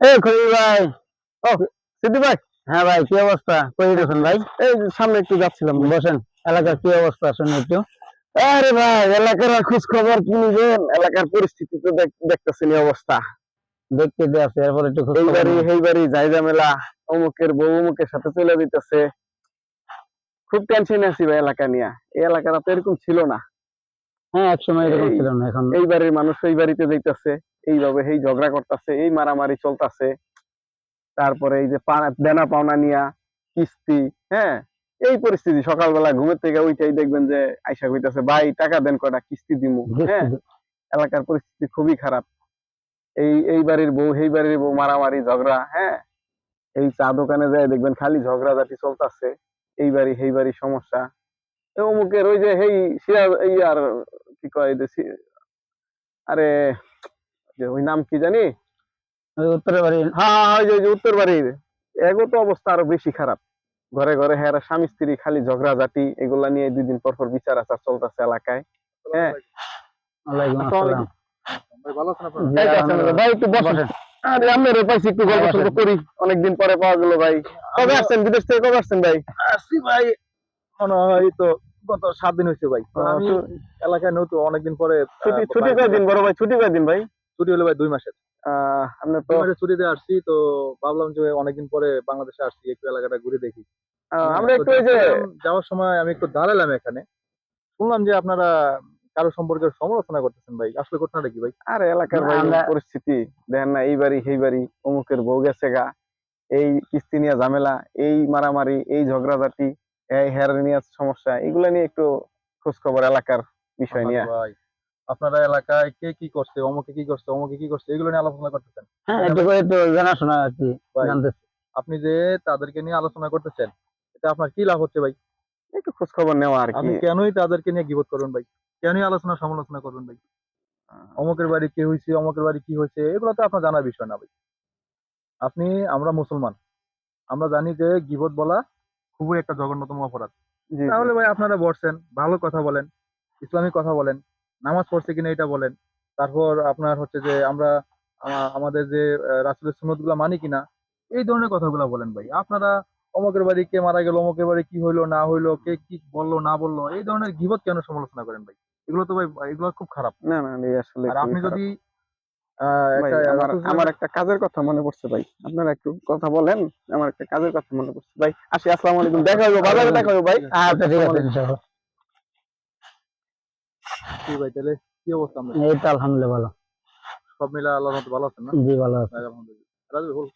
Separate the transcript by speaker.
Speaker 1: এই খলিল ভাই।
Speaker 2: ও সিদ্ধি ভাই।
Speaker 1: হ্যাঁ ভাই, কি অবস্থা? কই গেছেন ভাই?
Speaker 2: এই যে সামনে একটু যাচ্ছিলাম ভাই।
Speaker 1: বসেন। এলাকার কি অবস্থা শুনি একটু।
Speaker 2: আরে ভাই, এলাকার আর খোঁজ খবর কি নিবেন? এলাকার পরিস্থিতি তো দেখতেছেন এই অবস্থা।
Speaker 1: দেখতে দিয়ে আছে, এরপর একটু খোঁজ
Speaker 2: এই
Speaker 1: খবর
Speaker 2: বাড়ি
Speaker 1: নেন।
Speaker 2: সেই বাড়ি যাই ঝামেলা, অমুকের বউ অমুকের সাথে চলে দিতেছে। খুব টেনশনে আছি ভাই এলাকা নিয়ে। এই এলাকাটা তো এরকম ছিল না।
Speaker 1: হ্যাঁ, এক সময় এরকম
Speaker 2: এই
Speaker 1: ছিল না, এখন
Speaker 2: এই বাড়ির মানুষ এই বাড়িতে যাইতেছে, এইভাবে এই ঝগড়া করতেছে, এই মারামারি চলতেছে। তারপরে এই যে দেনা পাওনা নিয়া কিস্তি, হ্যাঁ, এই পরিস্থিতি। সকালবেলা ঘুমের থেকে উইঠাই দেখবেন যে আইসা কইতাছে, ভাই টাকা দেন, কয়টা কিস্তি দিমু। হ্যাঁ, এলাকার পরিস্থিতি খুবই খারাপ। এই বাড়ির বউ সেই বাড়ির বউ মারামারি ঝগড়া। হ্যাঁ, এই চা দোকানে যায় দেখবেন খালি ঝগড়াঝাটি চলতেছে। এই বাড়ি সেই বাড়ি সমস্যা। অমুকের ওই যে সেই সিরাজ এই আর কি কয় যে আরে যে ওই নাম কি জানি।
Speaker 1: ওই উত্তরের বাড়ি।
Speaker 2: হ্যাঁ হ্যাঁ, ওই যে উত্তর বাড়ির এগো তো অবস্থা আরো বেশি খারাপ। ঘরে ঘরে হ্যাঁ স্বামী স্ত্রী খালি ঝগড়াঝাটি, এগুলা নিয়ে 2 দিন পর পর বিচার আচার চলতেছে এলাকায়। হ্যাঁ,
Speaker 1: ওয়ালাইকুম
Speaker 2: আসসালামু
Speaker 1: আসসালাম।
Speaker 2: আলাইকুম। ভাই ভালো আছেন আপনারা?
Speaker 1: জি
Speaker 2: এই যে আলহামদুলিল্লাহ।
Speaker 1: আলহামদুলিল্লাহ।
Speaker 2: ভাই একটু বসেন।
Speaker 1: বসেন।
Speaker 2: আরে আপনারও পাইছি, একটু গল্প
Speaker 1: হ্যাঁ,
Speaker 2: সল্প করি। অনেকদিন পরে পাওয়া গেল ভাই। কবে আসছেন বিদেশ থেকে, কবে আসছেন ভাই?
Speaker 3: আসছি ভাই, মনে হয় তো গত 7 দিন হয়েছে ভাই। তো আমি
Speaker 2: ছু-
Speaker 3: এলাকায় নতুন, অনেকদিন পরে
Speaker 2: ছুটি কয়দিন বড় ভাই, ছুটি কয়দিন ভাই?
Speaker 3: ছুটি হলো ভাই 2 মাসের।
Speaker 2: আপনার তো
Speaker 3: 2 মাসের ছুটিতে আসছি, তো ভাবলাম যে অনেকদিন পরে বাংলাদেশে আসছি, একটু এলাকাটা ঘুরে দেখি। হ্যাঁ,
Speaker 2: আমরা
Speaker 3: তো
Speaker 2: একটু ওই যে
Speaker 3: যাচ্ছিলাম, যাওয়ার সময় আমি একটু দাঁড়ালাম এখানে, শুনলাম যে আপনারা কারো সম্পর্কে সমালোচনা করতেছেন ভাই। আসলে ঘটনাটা কি ভাই?
Speaker 2: আর এলাকার ভাই
Speaker 1: আমরা
Speaker 2: পরিস্থিতি দেখেন না, এই বাড়ি সেই বাড়ি, অমুকের বউ গেছে গা, এই কিস্তি নিয়ে ঝামেলা, এই মারামারি, এই ঝগড়াঝাটি, এই হেয়ার নিয়ে সমস্যা, এগুলা নিয়ে একটু খোঁজ খবর এলাকার বিষয়
Speaker 3: আহারে
Speaker 2: নিয়ে।
Speaker 3: ভাই, আপনারা এলাকায় কে কি করছে, অমুকে কি করছে, অমুকে কি করছে, এগুলো নিয়ে আলোচনা করতেছেন,
Speaker 1: হ্যাঁ,
Speaker 3: তাই না
Speaker 1: একটু
Speaker 3: ভাই?
Speaker 1: করে একটু জানাশোনা আর কি
Speaker 3: ভাই,
Speaker 1: জানতেছি।
Speaker 3: আপনি যে তাদেরকে নিয়ে আলোচনা করতেছেন, এটা আপনার কি লাভ হচ্ছে ভাই?
Speaker 2: একটু খোঁজ খবর নেওয়া আর কি।
Speaker 3: আপনি কেনই তাদেরকে নিয়ে গীবত করবেন ভাই? কেনই আলোচনা সমালোচনা করবেন ভাই? অমুকের বাড়ি কি হইছে, অমুকের বাড়ি কি হইছে, এগুলো তো আপনার জানার বিষয় না ভাই। আপনি, আমরা মুসলমান, আমরা জানি যে গীবত বলা খুবই একটা জঘন্যতম অপরাধ।
Speaker 2: জি জি।
Speaker 3: তাহলে ভাই আপনারা বসছেন, ভালো কথা বলেন, ইসলামিক কথা বলেন, নামাজ পড়ছে কিনা এটা বলেন। তারপর আপনার হচ্ছে যে আমরা আমাদের যে রাসূলের সুন্নাত গুলা মানি কিনা, এই ধরনের কথাগুলা বলেন ভাই। আপনারা অমুকের বাড়ি কে মারা গেল, অমুকের বাড়ি কি হইলো না হইলো, কে কি বললো না বললো, এই ধরনের গীবত কেন সমালোচনা করেন ভাই? এগুলো তো ভাই, এগুলো খুব খারাপ।
Speaker 2: না না, এই আসলে
Speaker 3: আর
Speaker 2: খুবই
Speaker 3: আপনি
Speaker 2: খারাপ।
Speaker 3: যদি
Speaker 2: ভাই
Speaker 3: একটা
Speaker 2: আমার
Speaker 3: রাসূল
Speaker 2: আমার
Speaker 3: সাল্লাল্লাহু
Speaker 2: একটা কাজের কথা মনে পড়ছে ভাই, আপনারা একটু কথা বলেন। আমার একটা কাজের কথা মনে পড়ছে ভাই, আসি। আসসালামু আলাইকুম, দেখা হইব, বাজারে দেখা হইব ভাই।
Speaker 3: ঠিক আছে,
Speaker 1: আচ্ছা, ঠিক
Speaker 2: আসসালামু
Speaker 1: আছে,
Speaker 2: আলাইকুম।
Speaker 1: ইনশাআল্লাহ।
Speaker 3: জি ভাই, তাহলে কি অবস্থা আপনার?
Speaker 1: এই তো আলহামদুলিল্লাহ ভালো।
Speaker 3: সব মিলে আল্লাহর মতো ভালো আছেন না?
Speaker 1: জি ভালো আছে।
Speaker 3: যাক আলহামদুলিল্লাহ। রাজু বল।